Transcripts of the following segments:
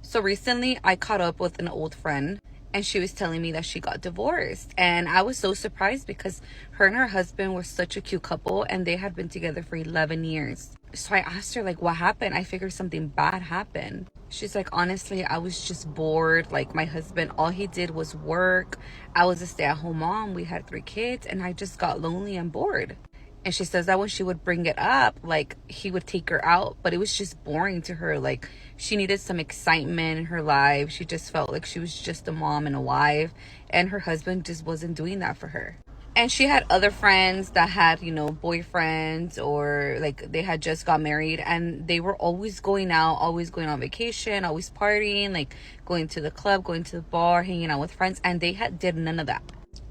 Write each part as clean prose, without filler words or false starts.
So recently I caught up with an old friend and she was telling me that she got divorced. And I was so surprised because her and her husband were such a cute couple and they had been together for 11 years. So I asked her, like, what happened? I figured something bad happened. She's like, honestly, I was just bored. Like, my husband, all he did was work. I was a stay-at-home mom. We had 3 kids and I just got lonely and bored. And she says that when she would bring it up, like, he would take her out, but it was just boring to her. Like, she needed some excitement in her life. She just felt like she was just a mom and a wife, and her husband just wasn't doing that for her. And she had other friends that had, boyfriends, or like they had just got married, and they were always going out, always going on vacation, always partying, like going to the club, going to the bar, hanging out with friends, and they did none of that.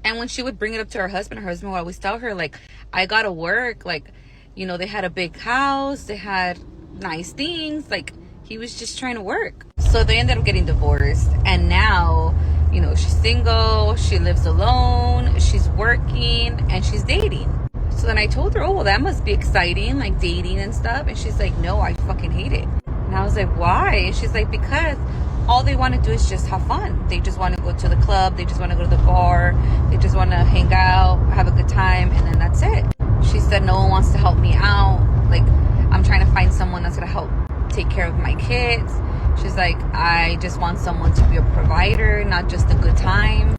And when she would bring it up to her husband would always tell her, like, I gotta work. Like, they had a big house, they had nice things. Like, he was just trying to work. So they ended up getting divorced. And now, she's single, she lives alone, she's working, and she's dating. So then I told her, oh, well, that must be exciting, like dating and stuff. And she's like, no, I fucking hate it. And I was like, why? And she's like, because all they want to do is just have fun. They just want to go to the club. They just want to go to the bar. They just want to hang out, have a good time, and then that's it. She said no one wants to help me out. Like, I'm trying to find someone that's going to help take care of my kids. She's like, I just want someone to be a provider, not just a good time.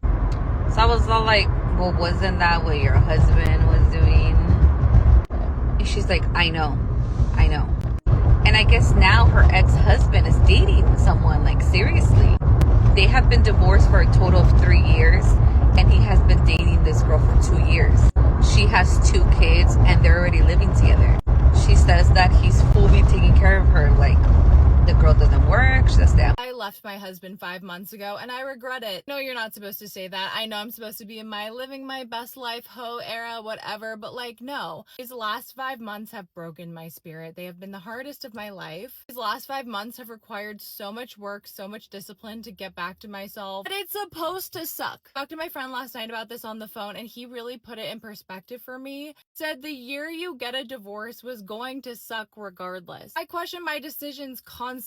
So I was all like, well, wasn't that what your husband was doing? And she's like, I know. And I guess now her ex-husband is dating someone, like, seriously. They have been divorced for a total of 3 years, and he has been dating this girl for 2 years. She has 2 kids, and they're already living together. She says that he's fully taking care of her. Like, the girl doesn't work, she doesn't stay. I left my husband 5 months ago and I regret it. No, you're not supposed to say that. I know I'm supposed to be in my living my best life, hoe era, whatever, but like, no. These last 5 months have broken my spirit. They have been the hardest of my life. These last 5 months have required so much work, so much discipline to get back to myself. But it's supposed to suck. I talked to my friend last night about this on the phone and he really put it in perspective for me. Said the year you get a divorce was going to suck regardless. I question my decisions constantly.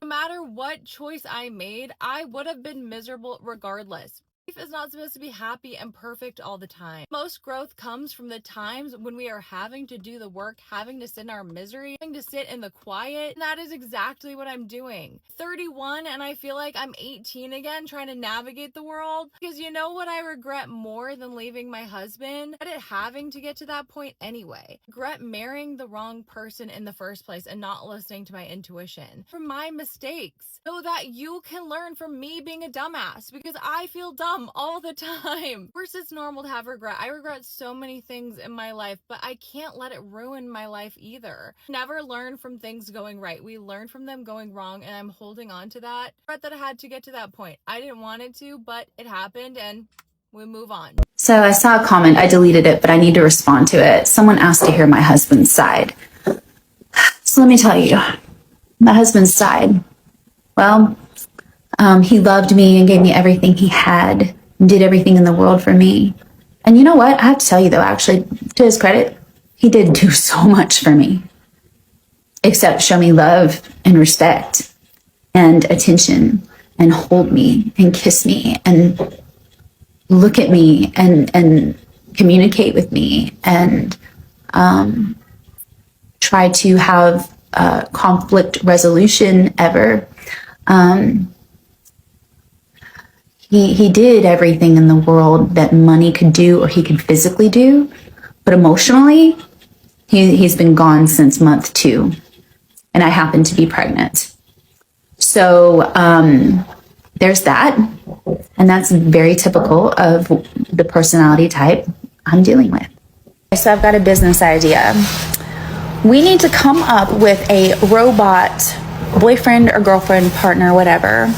No matter what choice I made, I would have been miserable regardless. Life is not supposed to be happy and perfect all the time. Most growth comes from the times when we are having to do the work, having to sit in our misery, having to sit in the quiet. And that is exactly what I'm doing. 31 and I feel like I'm 18 again trying to navigate the world. Because you know what I regret more than leaving my husband? It having to get to that point anyway. I regret marrying the wrong person in the first place and not listening to my intuition. From my mistakes. So that you can learn from me being a dumbass. Because I feel dumb all the time. Of course, it's normal to have regret. I regret so many things in my life, but I can't let it ruin my life either. Never learn from things going right. We learn from them going wrong, and I'm holding on to that. I regret that I had to get to that point. I didn't want it to, but it happened, and we move on. So I saw a comment, I deleted it, but I need to respond to it. Someone asked to hear my husband's side. So let me tell you, my husband's side. Well, he loved me and gave me everything he had, and did everything in the world for me. And you know what? I have to tell you though, actually, to his credit, he did do so much for me. Except show me love and respect and attention and hold me and kiss me and look at me and communicate with me and try to have conflict resolution ever. He did everything in the world that money could do or he could physically do, but emotionally, he's been gone since month 2, and I happen to be pregnant. So there's that, and that's very typical of the personality type I'm dealing with. So I've got a business idea. We need to come up with a robot boyfriend or girlfriend, partner, whatever,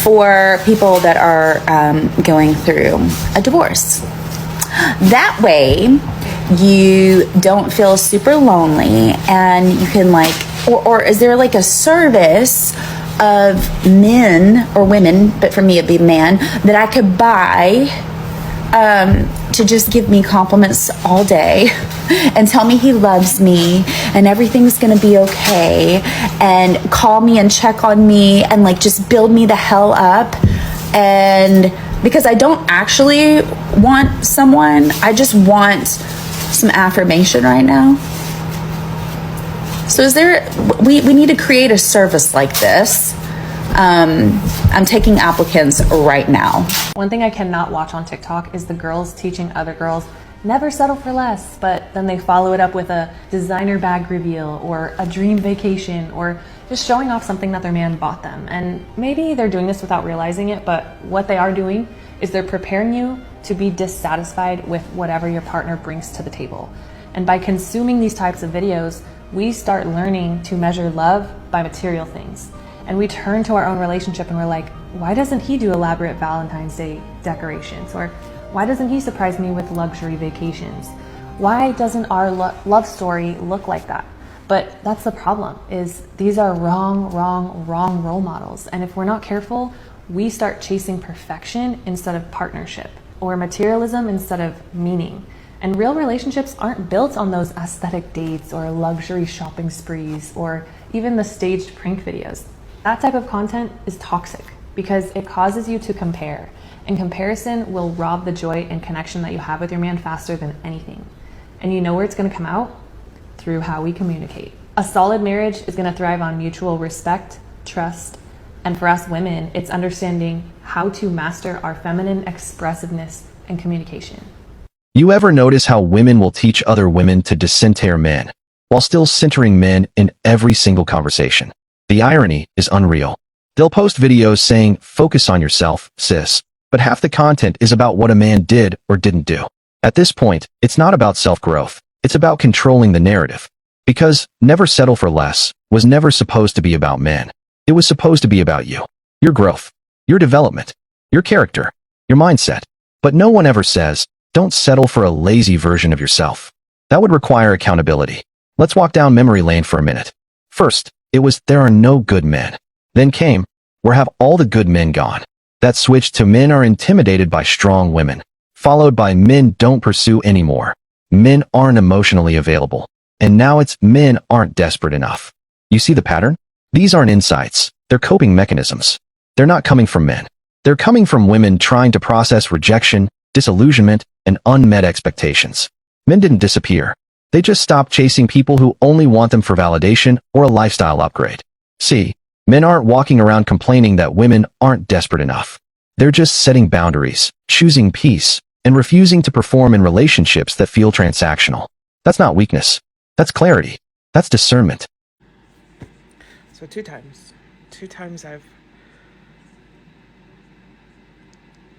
for people that are going through a divorce. That way, you don't feel super lonely, and you can or is there like a service of men or women, but for me it'd be men, that I could buy to just give me compliments all day and tell me he loves me and everything's gonna be okay, and call me and check on me and like just build me the hell up. And because I don't actually want someone, I just want some affirmation right now. So we need to create a service like this. I'm taking applicants right now. One thing I cannot watch on TikTok is the girls teaching other girls never settle for less, but then they follow it up with a designer bag reveal or a dream vacation or just showing off something that their man bought them. And maybe they're doing this without realizing it, but what they are doing is they're preparing you to be dissatisfied with whatever your partner brings to the table. And by consuming these types of videos, we start learning to measure love by material things. And we turn to our own relationship and we're like, why doesn't he do elaborate Valentine's Day decorations? Or why doesn't he surprise me with luxury vacations? Why doesn't our love story look like that? But that's the problem, is these are wrong role models. And if we're not careful, we start chasing perfection instead of partnership, or materialism instead of meaning. And real relationships aren't built on those aesthetic dates or luxury shopping sprees or even the staged prank videos. That type of content is toxic because it causes you to compare, and comparison will rob the joy and connection that you have with your man faster than anything. And you know where it's going to come out? Through how we communicate. A solid marriage is going to thrive on mutual respect, trust, and for us women, it's understanding how to master our feminine expressiveness and communication. You ever notice how women will teach other women to decenter men, while still centering men in every single conversation? The irony is unreal. They'll post videos saying, focus on yourself, sis, but half the content is about what a man did or didn't do. At this point, it's not about self-growth, it's about controlling the narrative. Because never settle for less was never supposed to be about men. It was supposed to be about you, your growth, your development, your character, your mindset. But no one ever says, don't settle for a lazy version of yourself. That would require accountability. Let's walk down memory lane for a minute. First, it was, there are no good men. Then came, where have all the good men gone? That switched to men are intimidated by strong women, followed by men don't pursue anymore. Men aren't emotionally available. And now it's men aren't desperate enough. You see the pattern? These aren't insights. They're coping mechanisms. They're not coming from men. They're coming from women trying to process rejection, disillusionment, and unmet expectations. Men didn't disappear. They just stopped chasing people who only want them for validation or a lifestyle upgrade. See, men aren't walking around complaining that women aren't desperate enough. They're just setting boundaries, choosing peace, and refusing to perform in relationships that feel transactional. That's not weakness. That's clarity. That's discernment. So two times I've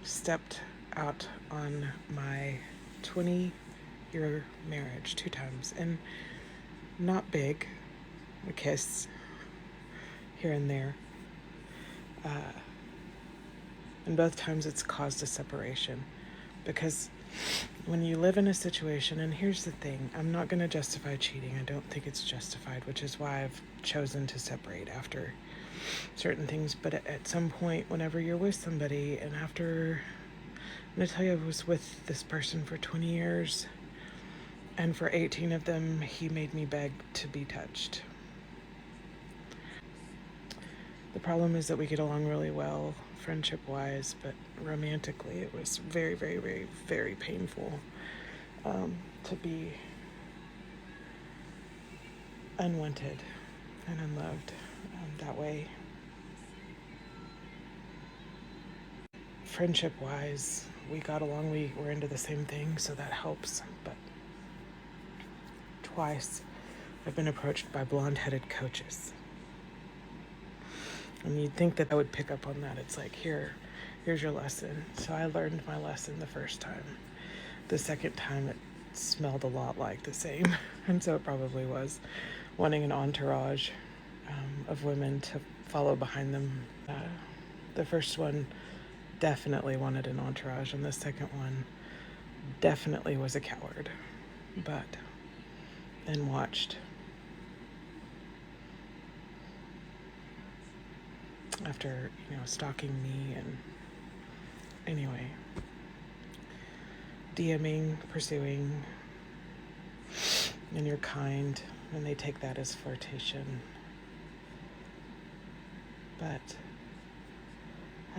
stepped out on my 20-year marriage, 2 times, and not big, a kiss here and there. And both times it's caused a separation, because when you live in a situation, and here's the thing, I'm not going to justify cheating. I don't think it's justified, which is why I've chosen to separate after certain things. But at some point, whenever you're with somebody, and after, I'm going to tell you, I was with this person for 20 years, and for 18 of them, he made me beg to be touched. The problem is that we get along really well, friendship-wise, but romantically, it was very, very, very, very painful to be unwanted and unloved that way. Friendship-wise, we got along, we were into the same thing, so that helps, but twice I've been approached by blonde-headed coaches. And you'd think that I would pick up on that. It's like, here's your lesson. So I learned my lesson the first time. The second time it smelled a lot like the same. And so it probably was, wanting an entourage of women to follow behind them. The first one definitely wanted an entourage, and the second one definitely was a coward. But then watched after, stalking me, and anyway, DMing, pursuing, and you're kind, and they take that as flirtation. But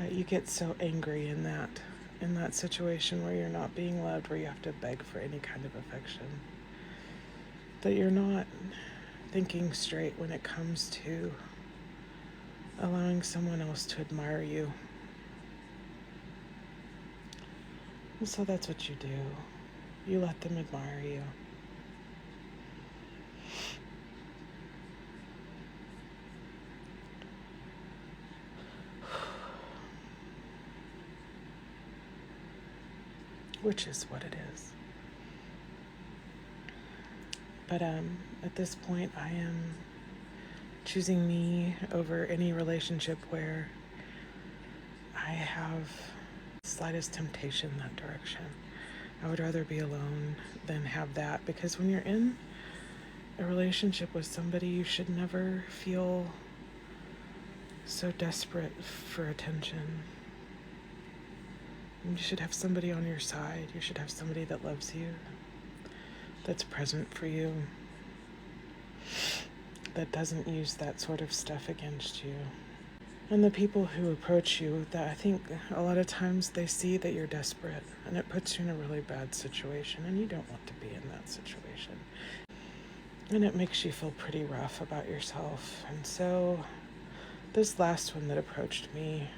you get so angry in that situation where you're not being loved, where you have to beg for any kind of affection, that you're not thinking straight when it comes to allowing someone else to admire you. And so that's what you do. You let them admire you. Which is what it is. But at this point, I am choosing me over any relationship where I have slightest temptation that direction. I would rather be alone than have that, because when you're in a relationship with somebody, you should never feel so desperate for attention. You should have somebody on your side. You should have somebody that loves you, that's present for you, that doesn't use that sort of stuff against you. And the people who approach you, that I think a lot of times they see that you're desperate, and it puts you in a really bad situation, and you don't want to be in that situation. And it makes you feel pretty rough about yourself. And so this last one that approached me,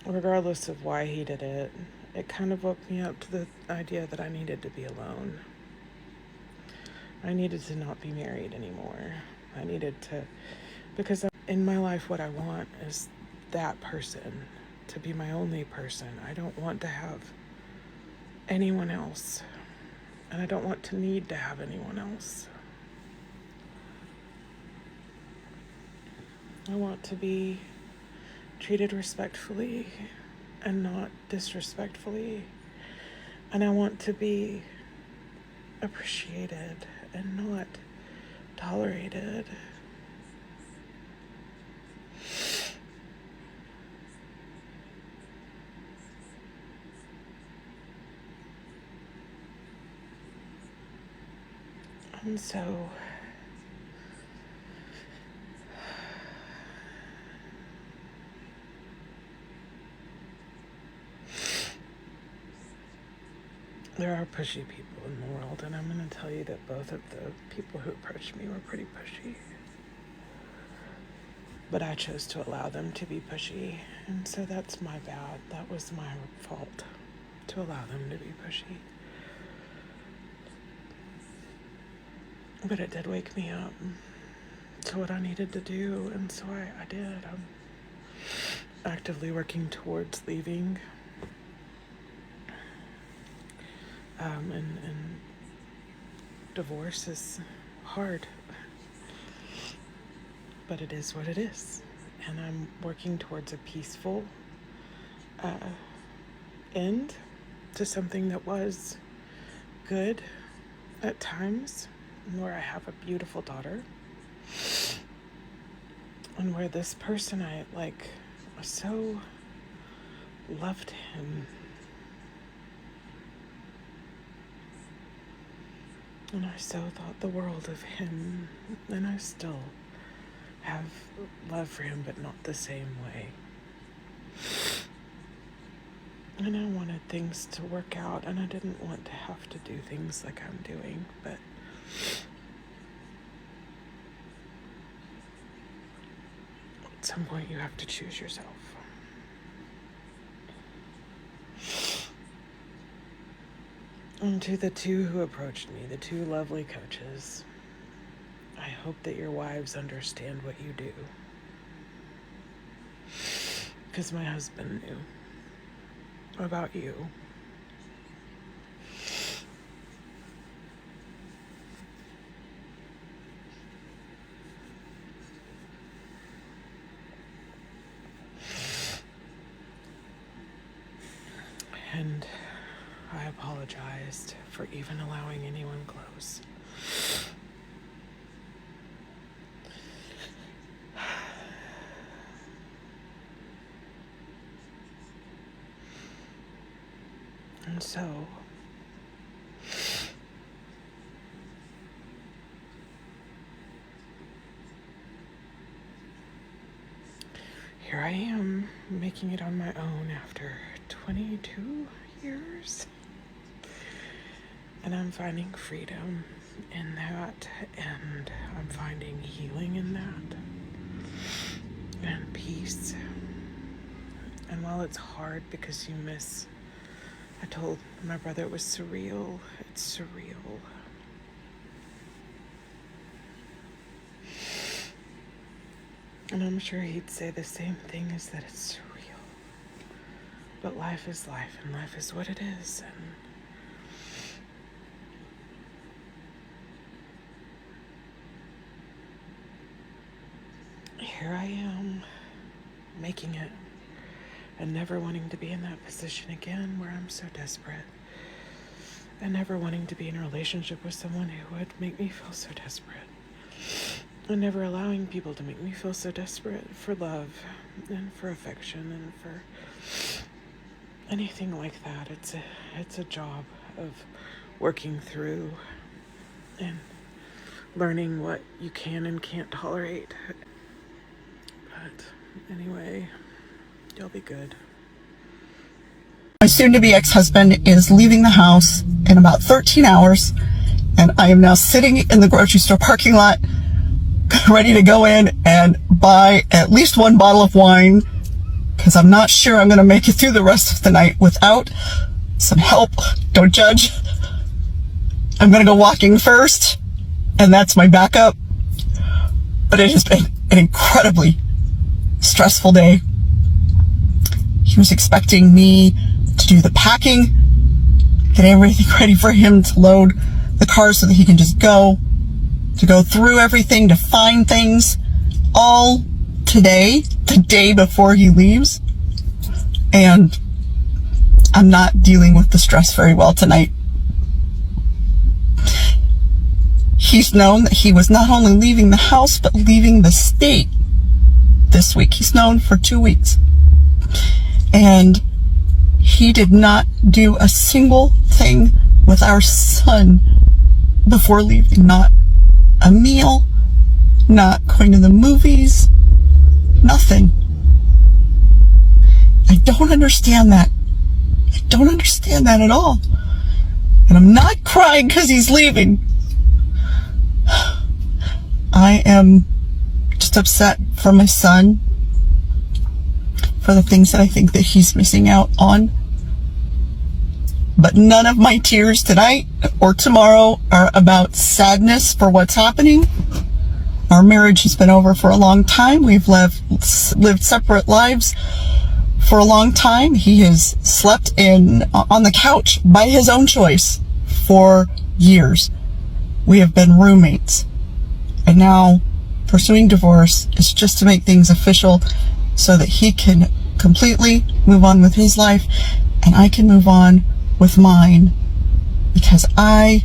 regardless of why he did it, it kind of woke me up to the idea that I needed to be alone. I needed to not be married anymore. I needed to, because in my life what I want is that person to be my only person. I don't want to have anyone else, and I don't want to need to have anyone else. I want to be treated respectfully and not disrespectfully. And I want to be appreciated and not tolerated. And so there are pushy people in the world, and I'm going to tell you that both of the people who approached me were pretty pushy. But I chose to allow them to be pushy, and so that's my bad. That was my fault, to allow them to be pushy. But it did wake me up to what I needed to do, and so I did. I'm actively working towards leaving. And divorce is hard, but it is what it is. And I'm working towards a peaceful end to something that was good at times, where I have a beautiful daughter, and where this person I so loved him. And I so thought the world of him, and I still have love for him, but not the same way. And I wanted things to work out, and I didn't want to have to do things like I'm doing, but at some point you have to choose yourself. And to the two who approached me, the two lovely coaches, I hope that your wives understand what you do. Because my husband knew about you. And I apologized for even allowing anyone close. And so here I am, making it on my own after 22 years. And I'm finding freedom in that, and I'm finding healing in that, and peace. And while it's hard because you miss, I told my brother it was surreal. It's surreal. And I'm sure he'd say the same thing, is that it's surreal. But life is life, and life is what it is. And here I am, making it, and never wanting to be in that position again where I'm so desperate, and never wanting to be in a relationship with someone who would make me feel so desperate, and never allowing people to make me feel so desperate for love and for affection and for anything like that. It's a job of working through and learning what you can and can't tolerate. But anyway, you'll be good. My soon-to-be ex-husband is leaving the house in about 13 hours, and I am now sitting in the grocery store parking lot, ready to go in and buy at least one bottle of wine, because I'm not sure I'm going to make it through the rest of the night without some help. Don't judge. I'm going to go walking first, and that's my backup. But it has been an incredibly stressful day. He was expecting me to do the packing, get everything ready for him to load the car so that he can just go, to go through everything, to find things, all today, the day before he leaves. And I'm not dealing with the stress very well tonight. He's known that he was not only leaving the house, but leaving the state this week. He's known for 2 weeks. And he did not do a single thing with our son before leaving. Not a meal, not going to the movies, nothing. I don't understand that. I don't understand that at all. And I'm not crying because he's leaving. I am just upset for my son, for the things that I think that he's missing out on. But none of my tears tonight or tomorrow are about sadness for what's happening. Our marriage has been over for a long time. We've lived separate lives for a long time. He has slept on the couch by his own choice for years. We have been roommates. And now pursuing divorce is just to make things official so that he can completely move on with his life and I can move on with mine, because I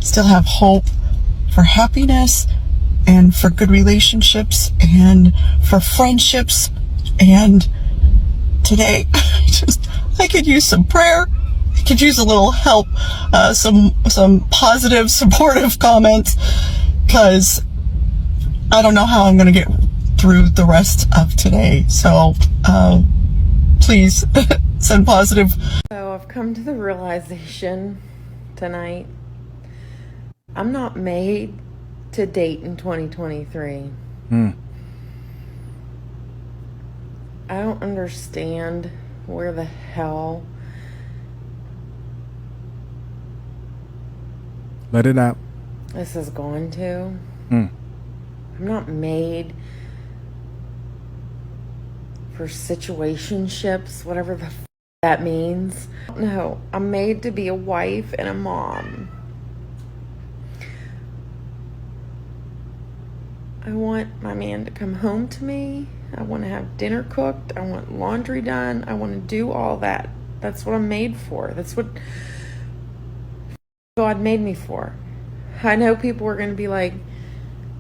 still have hope for happiness and for good relationships and for friendships. And today I could use some prayer. I could use a little help, some positive, supportive comments, because I don't know how I'm going to get through the rest of today. So please send positive. So I've come to the realization tonight, I'm not made to date in 2023. I don't understand where the hell. Let it out. This is going to. I'm not made for situationships, whatever the that means. No, I'm made to be a wife and a mom. I want my man to come home to me. I want to have dinner cooked. I want laundry done. I want to do all that. That's what I'm made for. That's what God made me for. I know people are going to be like,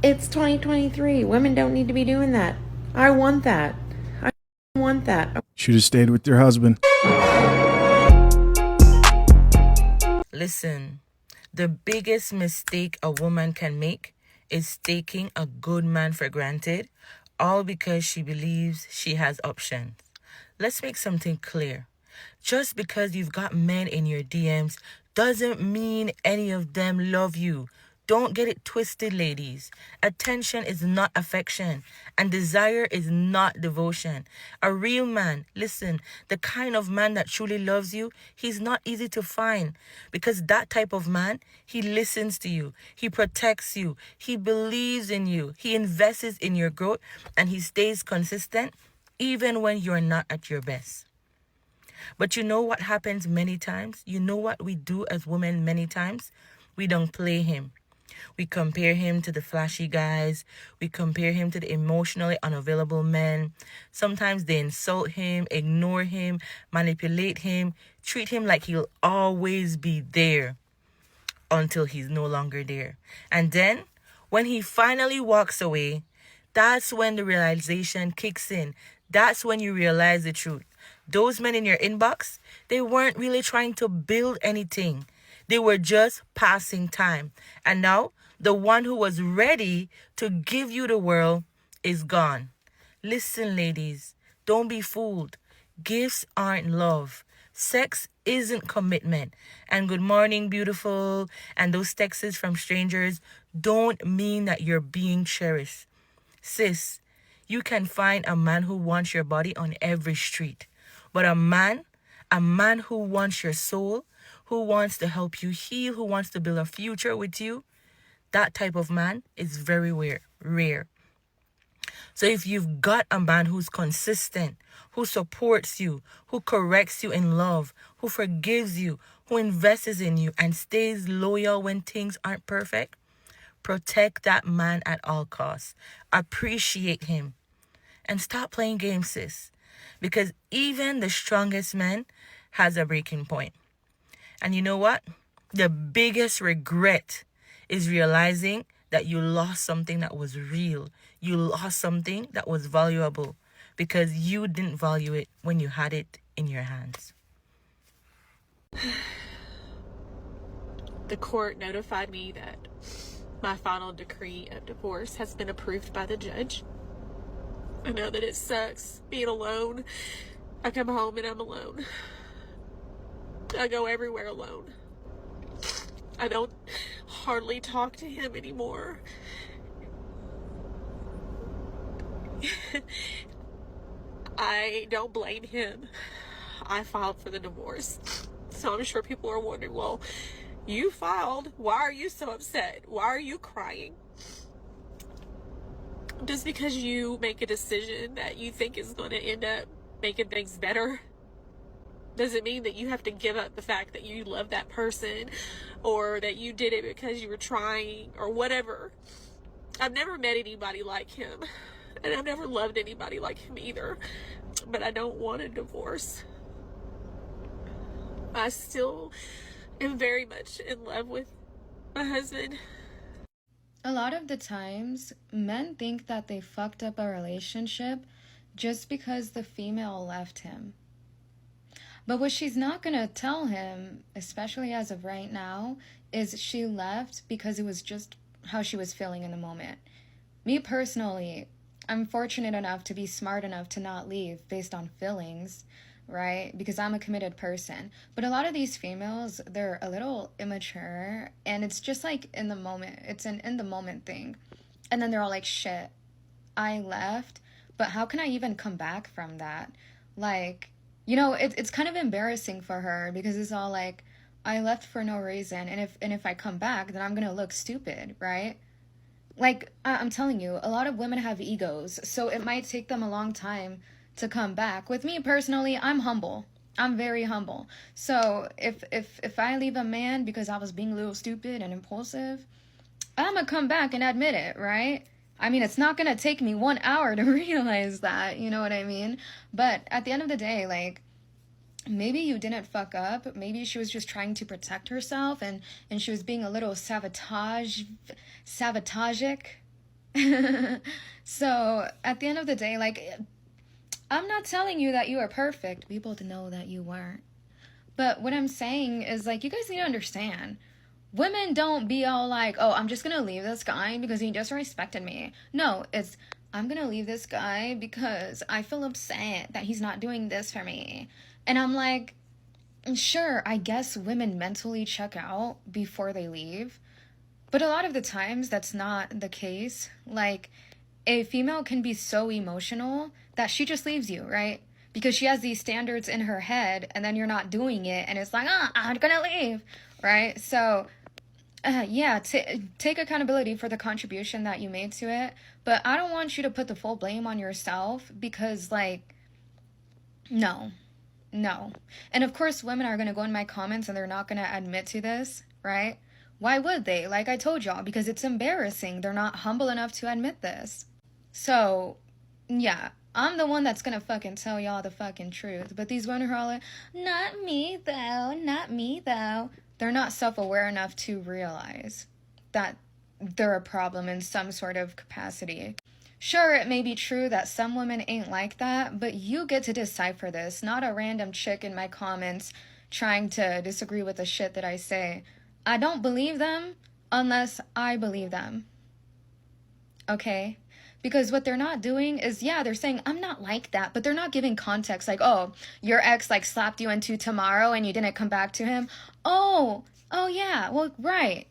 it's 2023. Women don't need to be doing that. I want that. I want that. Should have stayed with your husband. Listen, the biggest mistake a woman can make is taking a good man for granted, all because she believes she has options. Let's make something clear. Just because you've got men in your DMs doesn't mean any of them love you. Don't get it twisted, ladies. Attention is not affection, and desire is not devotion. A real man, listen, the kind of man that truly loves you, he's not easy to find, because that type of man, he listens to you, he protects you, he believes in you, he invests in your growth, and he stays consistent even when you're not at your best. But you know what happens many times? You know what we do as women many times? We don't play him. We compare him to the flashy guys. We compare him to the emotionally unavailable men. Sometimes they insult him, ignore him, manipulate him, treat him like he'll always be there until he's no longer there. And then, when he finally walks away, that's when the realization kicks in. That's when you realize the truth. Those men in your inbox, they weren't really trying to build anything. They were just passing time. And now, the one who was ready to give you the world is gone. Listen, ladies, don't be fooled. Gifts aren't love. Sex isn't commitment. And good morning, beautiful, and those texts from strangers don't mean that you're being cherished. Sis, you can find a man who wants your body on every street. But a man who wants your soul, who wants to help you heal, who wants to build a future with you, that type of man is very rare. So if you've got a man who's consistent, who supports you, who corrects you in love, who forgives you, who invests in you and stays loyal when things aren't perfect, protect that man at all costs. Appreciate him. And stop playing games, sis. Because even the strongest man has a breaking point. And you know what? The biggest regret is realizing that you lost something that was real. You lost something that was valuable because you didn't value it when you had it in your hands. The court notified me that my final decree of divorce has been approved by the judge. I know that it sucks being alone. I come home and I'm alone. I go everywhere alone. I don't hardly talk to him anymore. I don't blame him. I filed for the divorce. So I'm sure people are wondering, well, you filed. Why are you so upset? Why are you crying? Just because you make a decision that you think is going to end up making things better doesn't mean that you have to give up the fact that you love that person or that you did it because you were trying or whatever. I've never met anybody like him, and I've never loved anybody like him either, but I don't want a divorce. I still am very much in love with my husband. A lot of the times, men think that they fucked up a relationship just because the female left him. But what she's not going to tell him, especially as of right now, is she left because it was just how she was feeling in the moment. Me personally, I'm fortunate enough to be smart enough to not leave based on feelings, right? Because I'm a committed person. But a lot of these females, they're a little immature, and it's just like in the moment. It's an in the moment thing. And then they're all like, shit, I left, but how can I even come back from that? Like, you know, it's kind of embarrassing for her because it's all like, I left for no reason, and if I come back, then I'm gonna look stupid, right? Like, I'm telling you, a lot of women have egos, so it might take them a long time to come back. With me personally, I'm humble. I'm very humble. So if I leave a man because I was being a little stupid and impulsive, I'm gonna come back and admit it, right? I mean, it's not gonna take me 1 hour to realize that, you know what I mean? But at the end of the day, like, maybe you didn't fuck up. Maybe she was just trying to protect herself and she was being a little sabotagic. So at the end of the day, like, I'm not telling you that you are perfect. We both know that you weren't. But what I'm saying is, like, you guys need to understand. Women don't be all like, oh, I'm just gonna leave this guy because he just respected me. No, it's, I'm gonna leave this guy because I feel upset that he's not doing this for me. And I'm like, sure, I guess women mentally check out before they leave. But a lot of the times that's not the case. Like, a female can be so emotional that she just leaves you, right? Because she has these standards in her head, and then you're not doing it, and it's like, I'm gonna leave, right? So, yeah, take accountability for the contribution that you made to it, but I don't want you to put the full blame on yourself, because, like, no. And of course, women are gonna go in my comments, and they're not gonna admit to this, right? Why would they? Like I told y'all, because it's embarrassing. They're not humble enough to admit this. So, yeah. I'm the one that's gonna fucking tell y'all the fucking truth. But these women are all like, not me though. They're not self-aware enough to realize that they're a problem in some sort of capacity. Sure, it may be true that some women ain't like that, but you get to decipher this, not a random chick in my comments trying to disagree with the shit that I say. I don't believe them unless I believe them. Okay? Because what they're not doing is, yeah, they're saying, I'm not like that, but they're not giving context. Like, oh, your ex, like, slapped you into tomorrow and you didn't come back to him. Oh, yeah, well, right.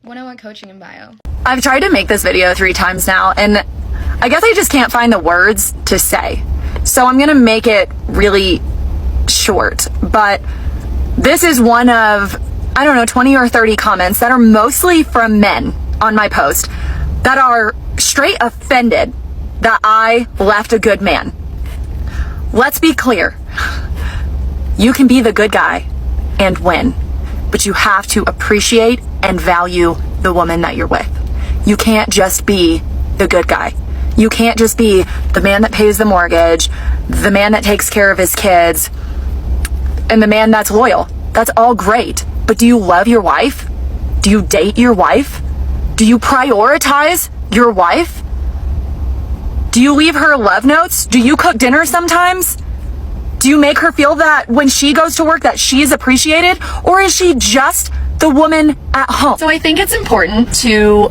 101 Coaching in bio. I've tried to make this video 3 times now, and I guess I just can't find the words to say. So I'm going to make it really short. But this is one of, I don't know, 20 or 30 comments that are mostly from men on my post that are straight offended that I left a good man. Let's be clear. You can be the good guy and win, but you have to appreciate and value the woman that you're with. You can't just be the good guy. You can't just be the man that pays the mortgage, the man that takes care of his kids, and the man that's loyal. That's all great. But do you love your wife? Do you date your wife? Do you prioritize your wife? Do you leave her love notes? Do you cook dinner sometimes? Do you make her feel that when she goes to work that she is appreciated? Or is she just the woman at home? So I think it's important to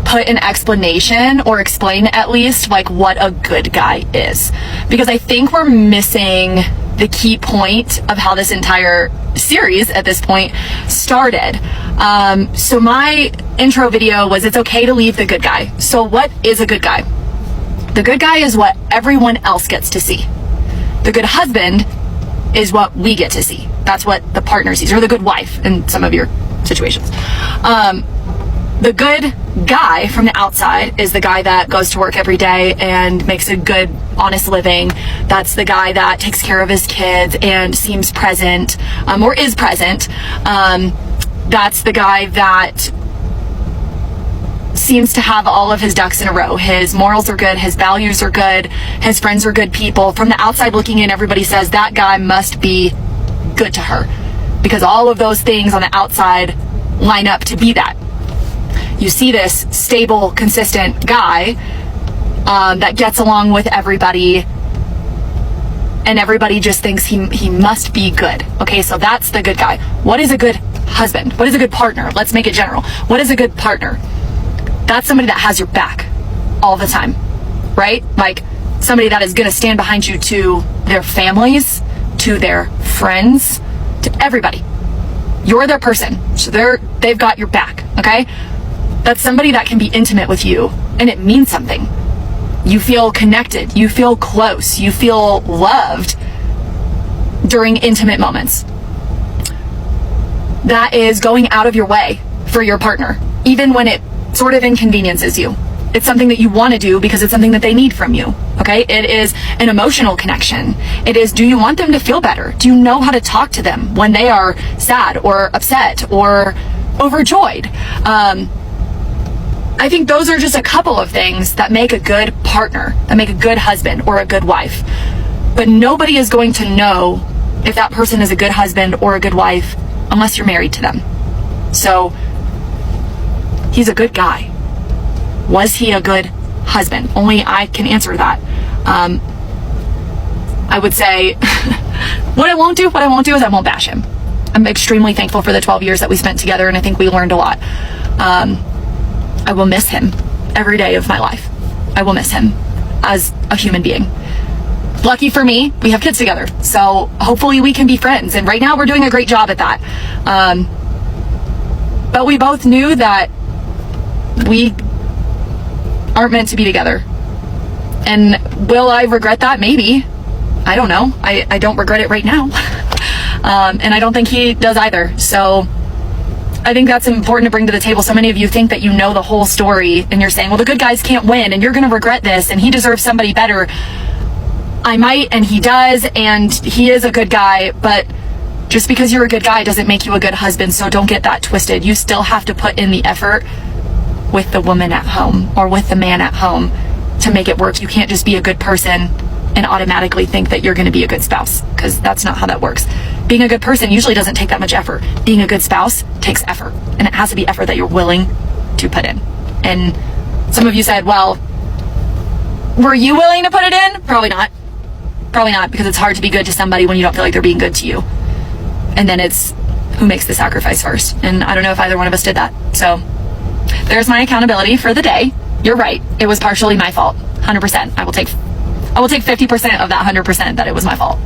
put an explanation, or explain at least, like, what a good guy is. Because I think we're missing the key point of how this entire series at this point started. So my intro video was, it's okay to leave the good guy. So what is a good guy? The good guy is what everyone else gets to see. The good husband is what we get to see. That's what the partner sees, or the good wife in some of your situations. The good guy from the outside is the guy that goes to work every day and makes a good, honest living. That's the guy that takes care of his kids and seems present, or is present. That's the guy that seems to have all of his ducks in a row. His morals are good, his values are good, his friends are good people. From the outside looking in, everybody says that guy must be good to her, because all of those things on the outside line up to be that. You see this stable, consistent guy that gets along with everybody, and everybody just thinks he must be good. Okay, so that's the good guy. What is a good husband? What is a good partner? Let's make it general. What is a good partner? That's somebody that has your back all the time, right? Like somebody that is going to stand behind you, to their families, to their friends, to everybody. You're their person, so they've got your back, okay? That's somebody that can be intimate with you, and it means something. You feel connected, you feel close, you feel loved during intimate moments. That is going out of your way for your partner, even when it sort of inconveniences you. It's something that you want to do because it's something that they need from you, okay? It is an emotional connection. It is, do you want them to feel better? Do you know how to talk to them when they are sad or upset or overjoyed? I think those are just a couple of things that make a good partner, that make a good husband or a good wife. But nobody is going to know if that person is a good husband or a good wife unless you're married to them. So he's a good guy. Was he a good husband? Only I can answer that. I would say What I won't do is I won't bash him. I'm extremely thankful for the 12 years that we spent together, and I think we learned a lot. I will miss him every day of my life. I will miss him as a human being. Lucky for me, we have kids together, so hopefully we can be friends, and right now we're doing a great job at that. But we both knew that we aren't meant to be together. And will I regret that? Maybe. I don't know. I don't regret it right now. And I don't think he does either. So I think that's important to bring to the table. So many of you think that you know the whole story, and you're saying, well, the good guys can't win, and you're going to regret this, and he deserves somebody better. I might, and he does, and he is a good guy, but just because you're a good guy doesn't make you a good husband, so don't get that twisted. You still have to put in the effort with the woman at home or with the man at home to make it work. You can't just be a good person and automatically think that you're going to be a good spouse, because that's not how that works. Being a good person usually doesn't take that much effort. Being a good spouse takes effort, and it has to be effort that you're willing to put in. And some of you said, well, were you willing to put it in? Probably not. Probably not, because it's hard to be good to somebody when you don't feel like they're being good to you. And then it's who makes the sacrifice first. And I don't know if either one of us did that. So there's my accountability for the day. You're right. It was partially my fault. 100%. I will take 50% of that 100% that it was my fault.